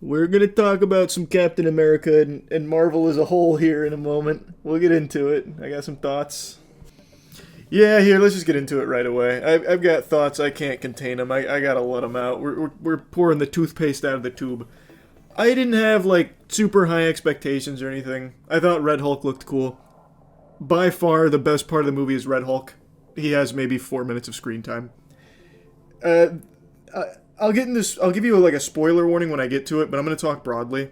We're gonna talk about some Captain America and Marvel as a whole here in a moment. We'll get into it. I got some thoughts. Yeah, here, let's just get into it right away. I've got thoughts. I can't contain them. I gotta let them out. We're pouring the toothpaste out of the tube. I didn't have, like, super high expectations or anything. I thought Red Hulk looked cool. By far, the best part of the movie is Red Hulk. He has maybe 4 minutes of screen time. Uh, I'll get in this. I'll give you like a spoiler warning when I get to it, but I'm going to talk broadly.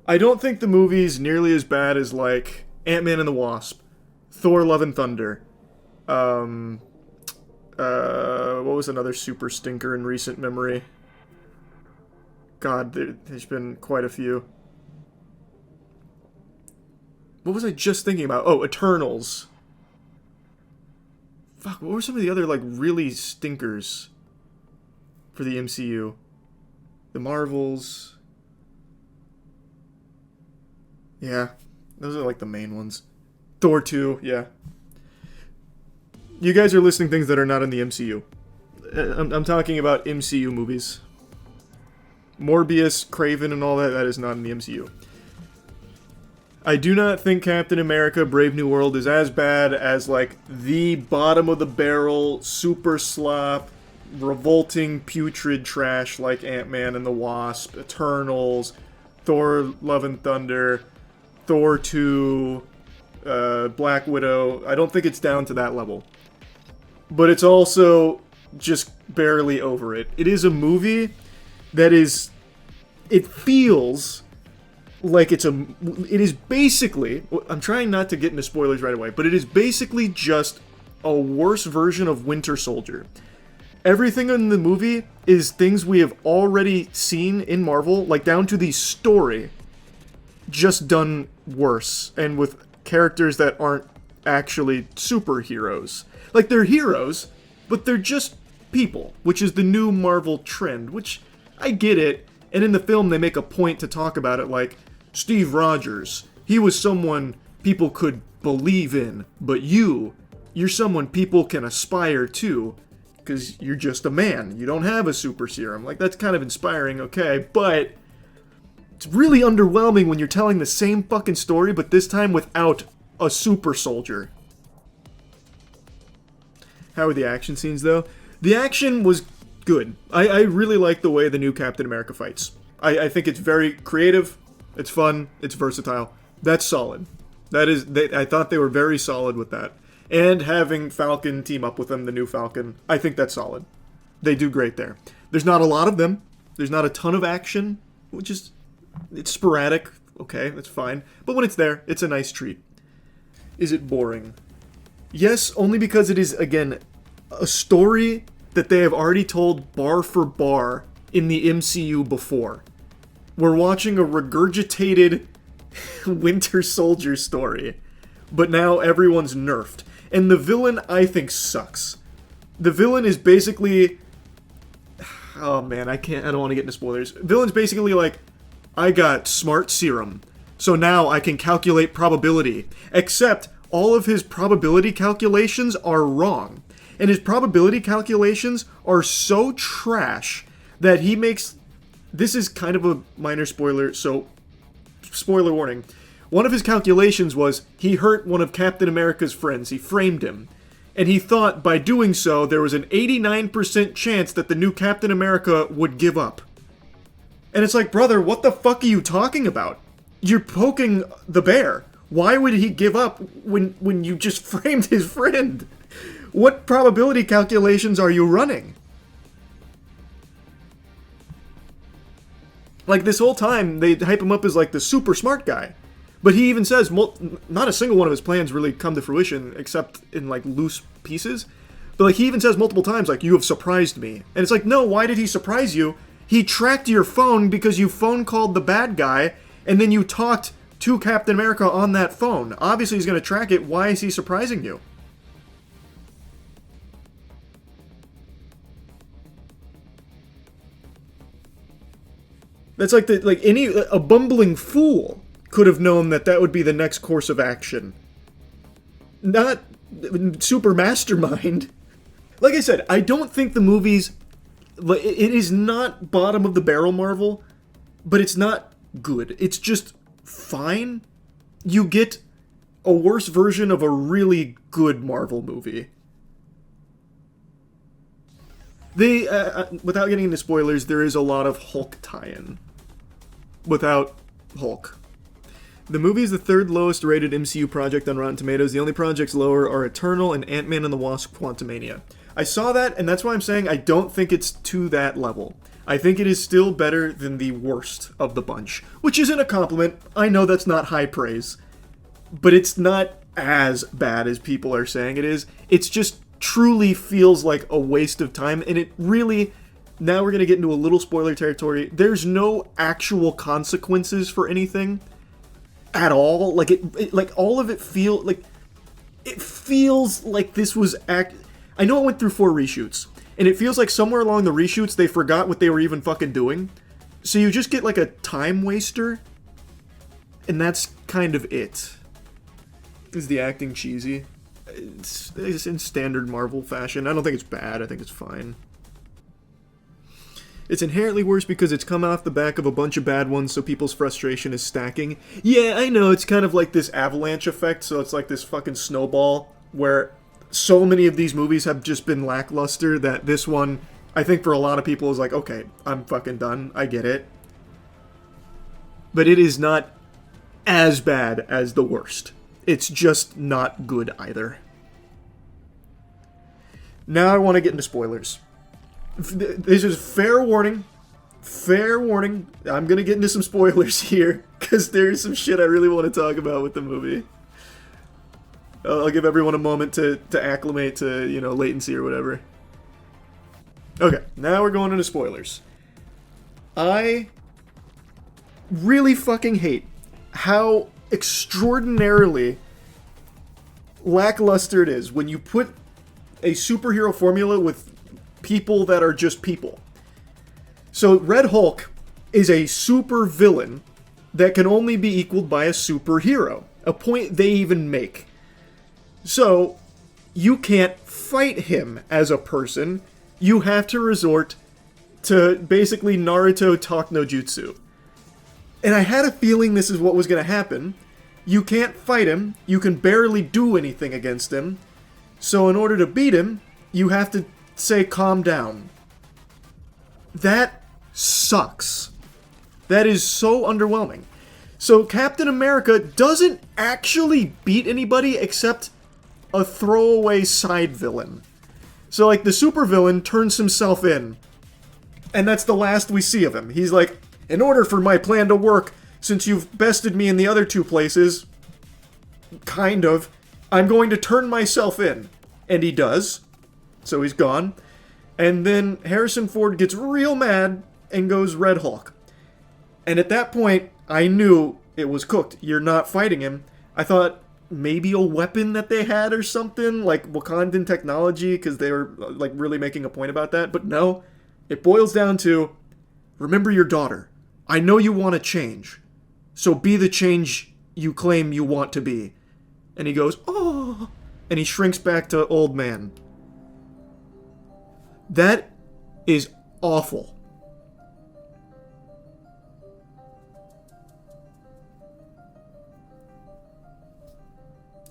I don't think the movie's nearly as bad as like Ant-Man and the Wasp, Thor: Love and Thunder. Um, what was another super stinker in recent memory? God, there's been quite a few. What was I just thinking about? Oh, Eternals. Fuck, what were some of the other like really stinkers for the MCU? The Marvels. Yeah, those are like the main ones. Thor 2, yeah. You guys are listing things that are not in the MCU. I'm talking about MCU movies. Morbius, Craven, and all that, that is not in the MCU. I do not think Captain America Brave New World is as bad as, like, the bottom of the barrel, super slop, revolting, putrid trash like Ant-Man and the Wasp, Eternals, Thor Love and Thunder, Thor 2, Black Widow. I don't think it's down to that level. But it's also just barely over it. It is a movie that is... It feels like it is basically... I'm trying not to get into spoilers right away, but it is basically just a worse version of Winter Soldier. Everything in the movie is things we have already seen in Marvel, like down to the story, just done worse, and with characters that aren't actually superheroes. Like, they're heroes, but they're just people, which is the new Marvel trend, which I get it, and in the film they make a point to talk about it, like, Steve Rogers, he was someone people could believe in, but you're someone people can aspire to, because you're just a man. You don't have a super serum. Like, that's kind of inspiring, okay, but it's really underwhelming when you're telling the same fucking story, but this time without a super soldier. How are the action scenes, though? The action was good. I really like the way the new Captain America fights. I think it's very creative, it's fun, it's versatile. That's solid. I thought they were very solid with that. And having Falcon team up with them, the new Falcon, I think that's solid. They do great there. There's not a lot of them. There's not a ton of action, which is... It's sporadic. Okay, that's fine. But when it's there, it's a nice treat. Is it boring? Yes, only because it is, again, a story that they have already told bar for bar in the MCU before. We're watching a regurgitated Winter Soldier story, but now everyone's nerfed. And the villain, I think, sucks. The villain is basically... Oh man, I don't want to get into spoilers. Villain's basically like, I got smart serum, so now I can calculate probability. Except, all of his probability calculations are wrong. And his probability calculations are so trash that he makes... This is kind of a minor spoiler, so... Spoiler warning. One of his calculations was he hurt one of Captain America's friends. He framed him. And he thought by doing so, there was an 89% chance that the new Captain America would give up. And it's like, brother, what the fuck are you talking about? You're poking the bear. Why would he give up when you just framed his friend? What probability calculations are you running? Like, this whole time, they hype him up as, like, the super smart guy. But he even says, not a single one of his plans really come to fruition, except in, like, loose pieces. But, like, he even says multiple times, like, you have surprised me. And it's like, no, why did he surprise you? He tracked your phone because you phone called the bad guy, and then you talked to Captain America on that phone. Obviously, he's going to track it. Why is he surprising you? That's like a bumbling fool could have known that that would be the next course of action. Not super mastermind. Like I said, I don't think the movie's... It is not bottom of the barrel Marvel. but it's not good. It's just fine. You get a worse version of a really good Marvel movie. They, without getting into spoilers, there is a lot of Hulk tie-in. Without Hulk. The movie is the third lowest rated MCU project on Rotten Tomatoes. The only projects lower are Eternal and Ant-Man and the Wasp: Quantumania. I saw that, and that's why I'm saying I don't think it's to that level. I think it is still better than the worst of the bunch. Which isn't a compliment. I know that's not high praise. But it's not as bad as people are saying it is. It's just truly feels like a waste of time, and it really... Now we're going to get into a little spoiler territory. There's no actual consequences for anything at all. Like, like all of it feel... Like, it feels like this was... I know it went through 4 reshoots. And it feels like somewhere along the reshoots they forgot what they were even fucking doing. So you just get like a time waster. And that's kind of it. Is the acting cheesy? It's in standard Marvel fashion. I don't think it's bad. I think it's fine. It's inherently worse because it's come off the back of a bunch of bad ones, so people's frustration is stacking. Yeah, I know, it's kind of like this avalanche effect, so it's like this fucking snowball, where so many of these movies have just been lackluster that this one, I think for a lot of people, is like, okay, I'm fucking done, I get it. But it is not as bad as the worst. It's just not good either. Now I want to get into spoilers. This is fair warning. Fair warning. I'm going to get into some spoilers here, because there's some shit I really want to talk about with the movie. I'll give everyone a moment to acclimate to, you know, latency or whatever. Okay, now we're going into spoilers. I really fucking hate how extraordinarily lackluster it is when you put a superhero formula with people that are just people. So Red Hulk is a super villain that can only be equaled by a superhero, a point they even make. So you can't fight him as a person. You have to resort to basically Naruto talk no jutsu. And I had a feeling this is what was going to happen. You can't fight him. You can barely do anything against him. So in order to beat him, you have to say calm down. That sucks. That is so underwhelming. So Captain America doesn't actually beat anybody except a throwaway side villain. So like the supervillain turns himself in. And that's the last we see of him. He's like, in order for my plan to work, since you've bested me in the other 2 places, kind of, I'm going to turn myself in. And he does. So he's gone. And then Harrison Ford gets real mad and goes Red Hulk. And at that point, I knew it was cooked. You're not fighting him. I thought maybe a weapon that they had or something, like Wakandan technology, because they were like really making a point about that. But no, it boils down to, remember your daughter. I know you want to change. So be the change you claim you want to be. And he goes, oh, and he shrinks back to old man. That is awful.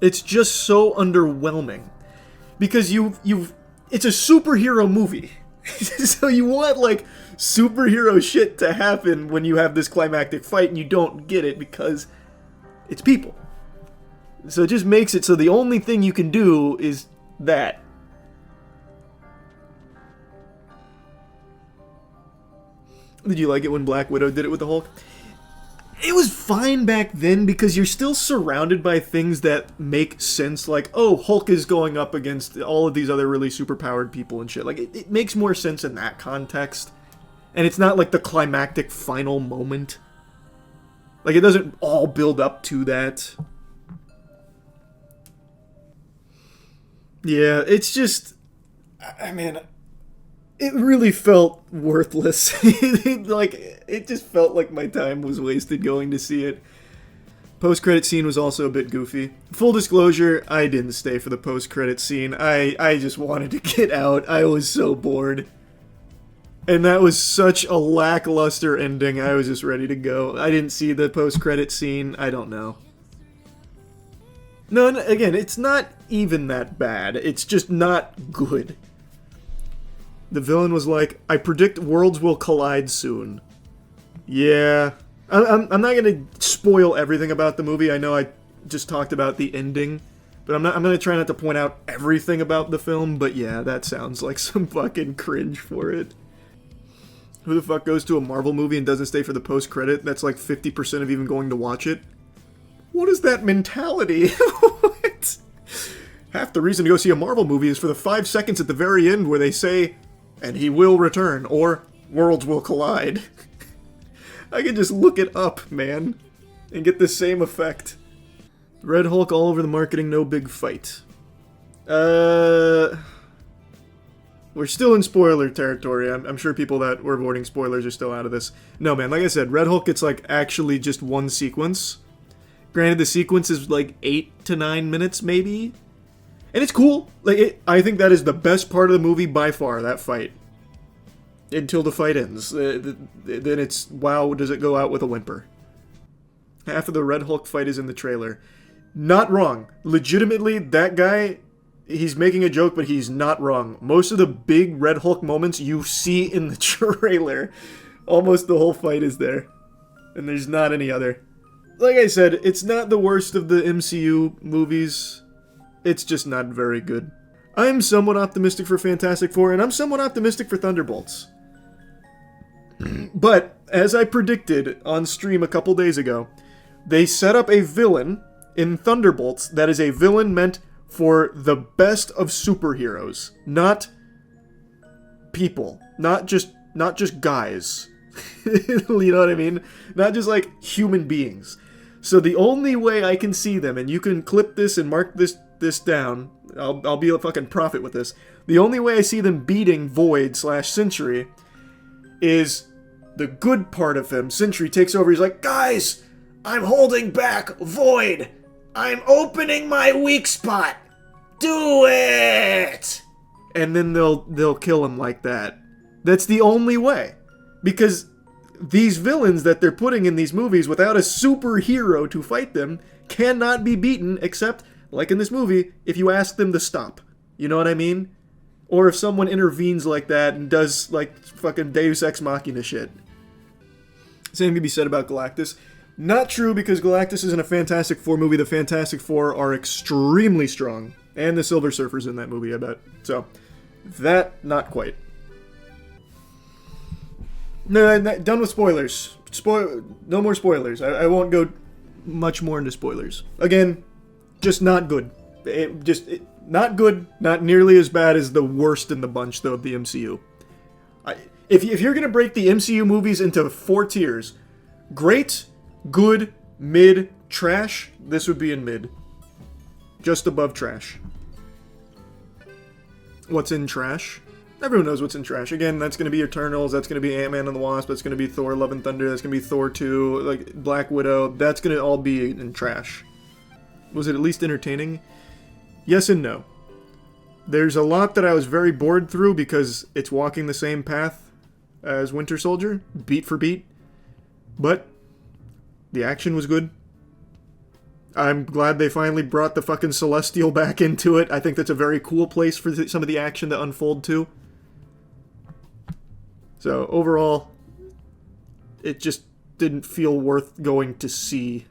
It's just so underwhelming. Because it's a superhero movie. So you want, like, superhero shit to happen when you have this climactic fight, and you don't get it because it's people. So it just makes it so the only thing you can do is that. Did you like it when Black Widow did it with the Hulk? It was fine back then because you're still surrounded by things that make sense, like, oh, Hulk is going up against all of these other really superpowered people and shit. Like, it makes more sense in that context. And it's not like the climactic final moment. Like, it doesn't all build up to that. Yeah, it's just... I mean... It really felt worthless. It just felt like my time was wasted going to see it. Post-credit scene was also a bit goofy. Full disclosure, I didn't stay for the post-credit scene. I just wanted to get out. I was so bored. And that was such a lackluster ending. I was just ready to go. I didn't see the post-credit scene. I don't know. No, again, it's not even that bad. It's just not good. The villain was like, I predict worlds will collide soon. Yeah. I'm not going to spoil everything about the movie. I know I just talked about the ending. But I'm going to try not to point out everything about the film. But yeah, that sounds like some fucking cringe for it. Who the fuck goes to a Marvel movie and doesn't stay for the post-credit? That's like 50% of even going to watch it. What is that mentality? What? Half the reason to go see a Marvel movie is for the 5 seconds at the very end where they say, and he will return, or worlds will collide. I can just look it up, man, and get the same effect. Red Hulk all over the marketing, no big fight. We're still in spoiler territory. I'm sure people that were avoiding spoilers are still out of this. No, man, like I said, Red Hulk gets, like, actually just one sequence. Granted, the sequence is, like, 8 to 9 minutes, maybe? And it's cool. Like, I think that is the best part of the movie by far, that fight. Until the fight ends. Then it's, wow, does it go out with a whimper. Half of the Red Hulk fight is in the trailer. Not wrong. Legitimately, that guy... He's making a joke, but he's not wrong. Most of the big Red Hulk moments you see in the trailer. Almost the whole fight is there. And there's not any other. Like I said, it's not the worst of the MCU movies. It's just not very good. I'm somewhat optimistic for Fantastic Four, and I'm somewhat optimistic for Thunderbolts. But, as I predicted on stream a couple days ago, they set up a villain in Thunderbolts that is a villain meant for the best of superheroes, not people, not just guys. You know what I mean? Not just like human beings. So the only way I can see them, and you can clip this and mark this down, I'll be a fucking prophet with this. The only way I see them beating Void/Sentry is the good part of him. Sentry takes over. He's like, guys, I'm holding back Void. I'm opening my weak spot. Do it! And then they'll kill him like that. That's the only way. Because these villains that they're putting in these movies without a superhero to fight them cannot be beaten except, like in this movie, if you ask them to stop. You know what I mean? Or if someone intervenes like that and does, like, fucking Deus Ex Machina shit. Same can be said about Galactus. Not true, because Galactus is in a Fantastic Four movie. The Fantastic Four are extremely strong. And the Silver Surfer's in that movie, I bet. So, that, not quite. No, done with spoilers. No more spoilers. I won't go much more into spoilers. Again, just not good. Not good. Not nearly as bad as the worst in the bunch, though, of the MCU. If you're going to break the MCU movies into 4 tiers, great, good, mid, trash, this would be in mid. Just above trash. What's in trash? Everyone knows what's in trash. Again, that's going to be Eternals, that's going to be Ant-Man and the Wasp, that's going to be Thor, Love and Thunder, that's going to be Thor 2, like Black Widow, that's going to all be in trash. Was it at least entertaining? Yes and no. There's a lot that I was very bored through because it's walking the same path as Winter Soldier, beat for beat. But the action was good. I'm glad they finally brought the fucking Celestial back into it. I think that's a very cool place for some of the action to unfold to. So, overall, it just didn't feel worth going to see.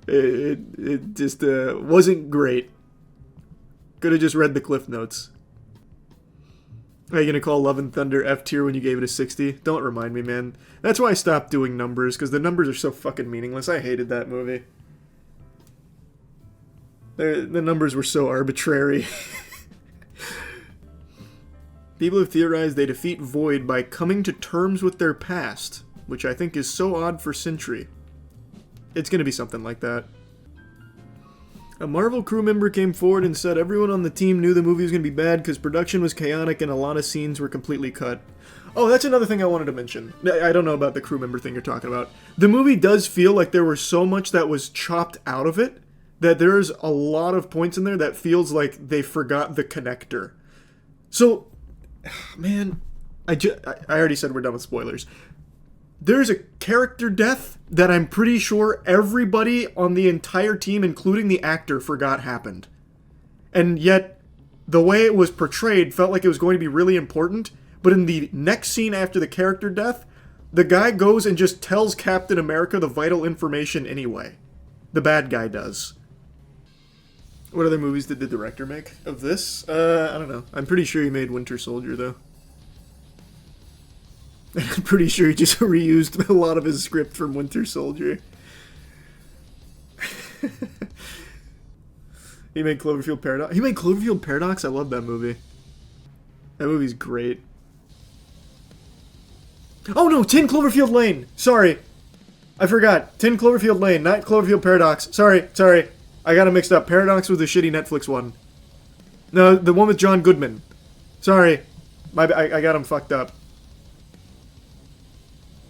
it just wasn't great. Could have just read the Cliff Notes. Are you going to call Love and Thunder F tier when you gave it a 60? Don't remind me, man. That's why I stopped doing numbers, because the numbers are so fucking meaningless. I hated that movie. The numbers were so arbitrary. People have theorized they defeat Void by coming to terms with their past, which I think is so odd for Sentry. It's going to be something like that. A Marvel crew member came forward and said everyone on the team knew the movie was going to be bad because production was chaotic and a lot of scenes were completely cut. Oh, that's another thing I wanted to mention. I don't know about the crew member thing you're talking about. The movie does feel like there was so much that was chopped out of it that there's a lot of points in there that feels like they forgot the connector. So, Man, I already said we're done with spoilers. There's a character death that I'm pretty sure everybody on the entire team, including the actor, forgot happened. And yet, the way it was portrayed felt like it was going to be really important, but in the next scene after the character death, the guy goes and just tells Captain America the vital information anyway. The bad guy does. What other movies did the director make of this? I don't know. I'm pretty sure he made Winter Soldier, though. I'm pretty sure he just reused a lot of his script from Winter Soldier. He made Cloverfield Paradox. He made Cloverfield Paradox? I love that movie. That movie's great. Oh no, 10 Cloverfield Lane! Sorry. I forgot. 10 Cloverfield Lane, not Cloverfield Paradox. Sorry. I got it mixed up. Paradox was the shitty Netflix one. No, the one with John Goodman. Sorry. I got him fucked up.